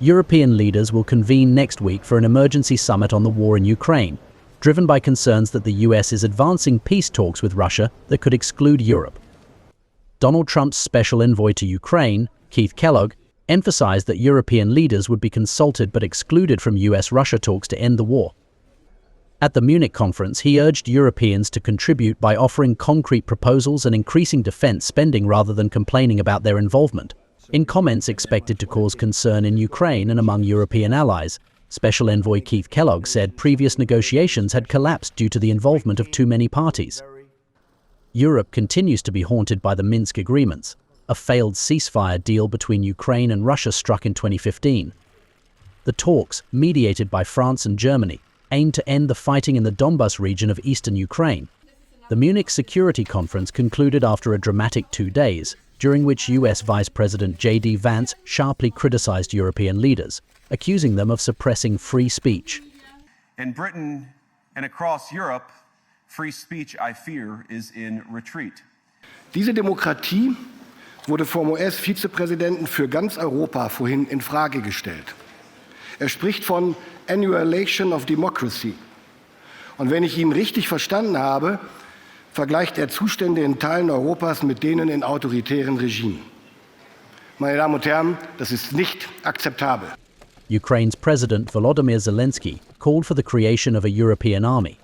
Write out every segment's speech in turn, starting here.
European leaders will convene next week for an emergency summit on the war in Ukraine, driven by concerns that the US is advancing peace talks with Russia that could exclude Europe. Donald Trump's special envoy to Ukraine, Keith Kellogg, emphasized that European leaders would be consulted but excluded from US-Russia talks to end the war. At the Munich conference, he urged Europeans to contribute by offering concrete proposals and increasing defense spending rather than complaining about their involvement. In comments expected to cause concern in Ukraine and among European allies, Special Envoy Keith Kellogg said previous negotiations had collapsed due to the involvement of too many parties. Europe continues to be haunted by the Minsk agreements, a failed ceasefire deal between Ukraine and Russia struck in 2015. The talks, mediated by France and Germany, aimed to end the fighting in the Donbas region of eastern Ukraine. The Munich Security Conference concluded after a dramatic 2 days, during which US Vice President J.D. Vance sharply criticized European leaders, accusing them of suppressing free speech. In Britain and across Europe, free speech, I fear, is in retreat. Diese Demokratie wurde vom US-Vizepräsidenten für ganz Europa vorhin in Frage gestellt. Er spricht von Annihilation of Democracy. Und wenn ich ihn richtig verstanden habe, vergleicht er Zustände in Teilen Europas mit denen in autoritären Regimen. Meine Damen und Herren, das ist nicht akzeptabel. Ukraine's President Volodymyr Zelensky called for the creation of a European army.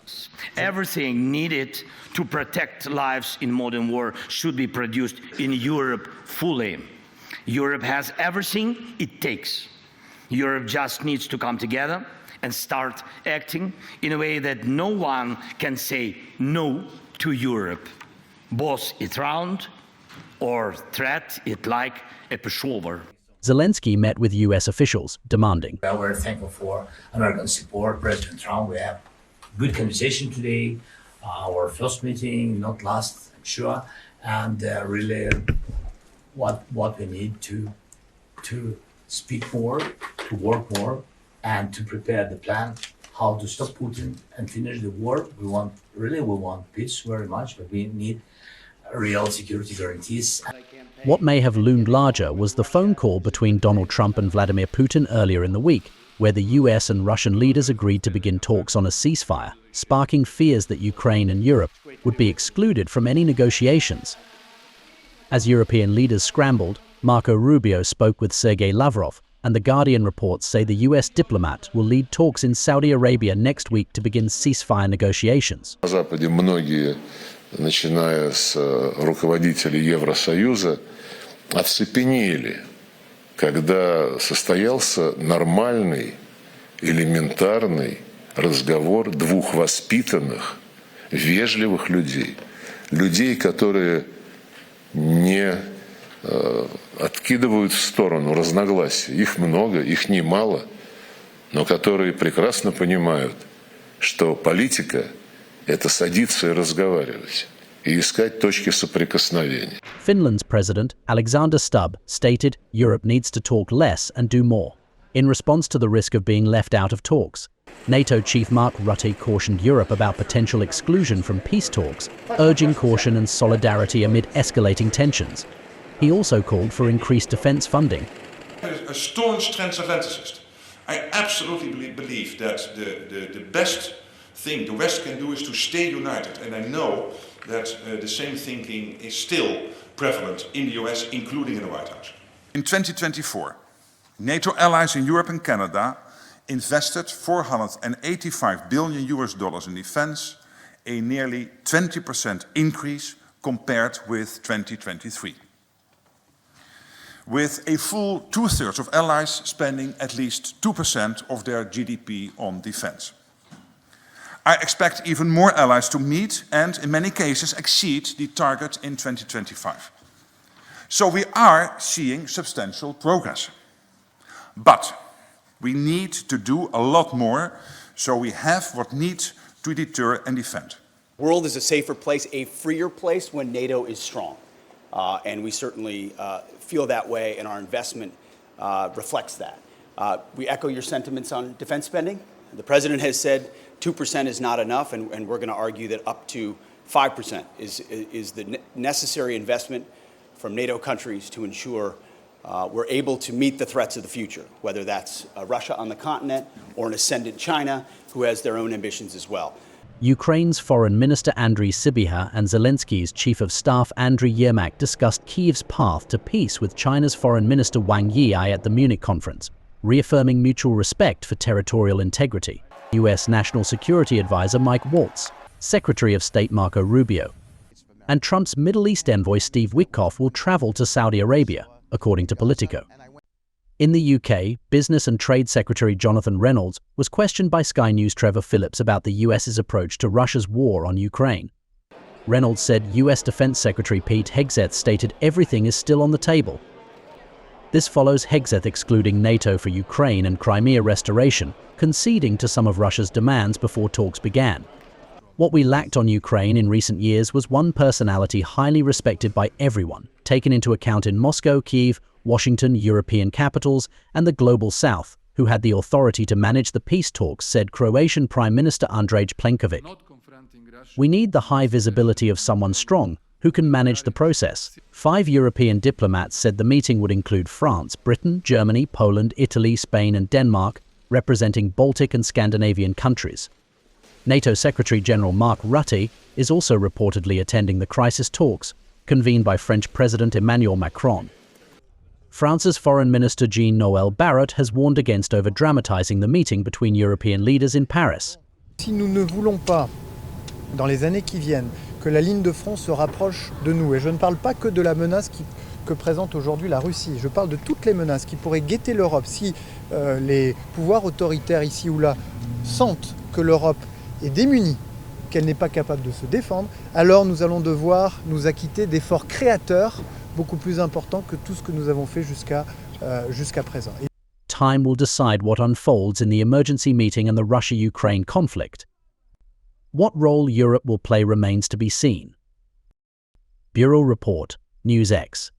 Everything needed to protect lives in modern war should be produced in Europe fully. Europe has everything it takes. Europe just needs to come together and start acting in a way that no one can say no to Europe. Boss it round or threat it like a pushover. Zelensky met with US officials, demanding, We're thankful for American support. President Trump, we have good conversation today. Our first meeting, not last, I'm sure. And really what we need to speak more, to work more, and to prepare the plan how to stop Putin and finish the war. We want peace very much, but we need real security guarantees. What may have loomed larger was the phone call between Donald Trump and Vladimir Putin earlier in the week, where the US and Russian leaders agreed to begin talks on a ceasefire, sparking fears that Ukraine and Europe would be excluded from any negotiations. As European leaders scrambled, Marco Rubio spoke with Sergei Lavrov, and The Guardian reports say the US diplomat will lead talks in Saudi Arabia next week to begin ceasefire negotiations. На Западе многие, начиная с руководителей Евросоюза, оцепенели, когда состоялся нормальный, элементарный разговор двух воспитанных, вежливых людей. Людей, которые не откидывают в сторону разногласия. Их много, их немало, но которые прекрасно понимают, что политика – это садиться и разговаривать, и искать точки соприкосновения. Finland's President, Alexander Stubb, stated Europe needs to talk less and do more, in response to the risk of being left out of talks. NATO Chief Mark Rutte cautioned Europe about potential exclusion from peace talks, urging caution and solidarity amid escalating tensions. He also called for increased defense funding. A staunch transatlanticist. I absolutely believe that the best thing the West can do is to stay united. And I know that the same thinking is still prevalent in the US, including in the White House. In 2024, NATO allies in Europe and Canada invested $485 billion in defense, a nearly 20% increase compared with 2023. With a full 2/3 of allies spending at least 2% of their GDP on defense. I expect even more allies to meet and, in many cases, exceed the target in 2025. So we are seeing substantial progress. But we need to do a lot more so we have what needs to deter and defend. The world is a safer place, a freer place when NATO is strong. And we certainly feel that way, and our investment reflects that. We echo your sentiments on defense spending. The President has said 2% is not enough, and we're going to argue that up to 5% is the necessary investment from NATO countries to ensure we're able to meet the threats of the future, whether that's Russia on the continent or an ascendant China who has their own ambitions as well. Ukraine's Foreign Minister Andriy Sybiha and Zelensky's Chief of Staff Andriy Yermak discussed Kyiv's path to peace with China's Foreign Minister Wang Yi at the Munich conference, reaffirming mutual respect for territorial integrity. U.S. National Security Advisor Mike Waltz, Secretary of State Marco Rubio, and Trump's Middle East envoy Steve Witkoff will travel to Saudi Arabia, according to Politico. In the UK, Business and Trade Secretary Jonathan Reynolds was questioned by Sky News' Trevor Phillips about the US's approach to Russia's war on Ukraine. Reynolds said US Defense Secretary Pete Hegseth stated everything is still on the table. This follows Hegseth excluding NATO for Ukraine and Crimea restoration, conceding to some of Russia's demands before talks began. What we lacked on Ukraine in recent years was one personality highly respected by everyone, taken into account in Moscow, Kyiv, Washington, European capitals, and the Global South, who had the authority to manage the peace talks, said Croatian Prime Minister Andrej Plenković. We need the high visibility of someone strong who can manage the process. 5 European diplomats said the meeting would include France, Britain, Germany, Poland, Italy, Spain, and Denmark, representing Baltic and Scandinavian countries. NATO Secretary General Mark Rutte is also reportedly attending the crisis talks, convened by French President Emmanuel Macron. France's Foreign Minister Jean-Noël Barrot has warned against over-dramatizing the meeting between European leaders in Paris. Si nous ne voulons pas, dans les années qui viennent, que la ligne de front se rapproche de nous, et je ne parle pas que de la menace que présente aujourd'hui la Russie, je parle de toutes les menaces qui pourraient guetter l'Europe si les pouvoirs autoritaires ici ou là sentent que l'Europe est démunie, qu'elle n'est pas capable de se défendre, alors nous allons devoir nous acquitter d'efforts créateurs beaucoup plus important que tout ce que nous avons fait jusqu'à présent. Time will decide what unfolds in the emergency meeting and the Russia-Ukraine conflict. What role Europe will play remains to be seen. Bureau Report, NewsX.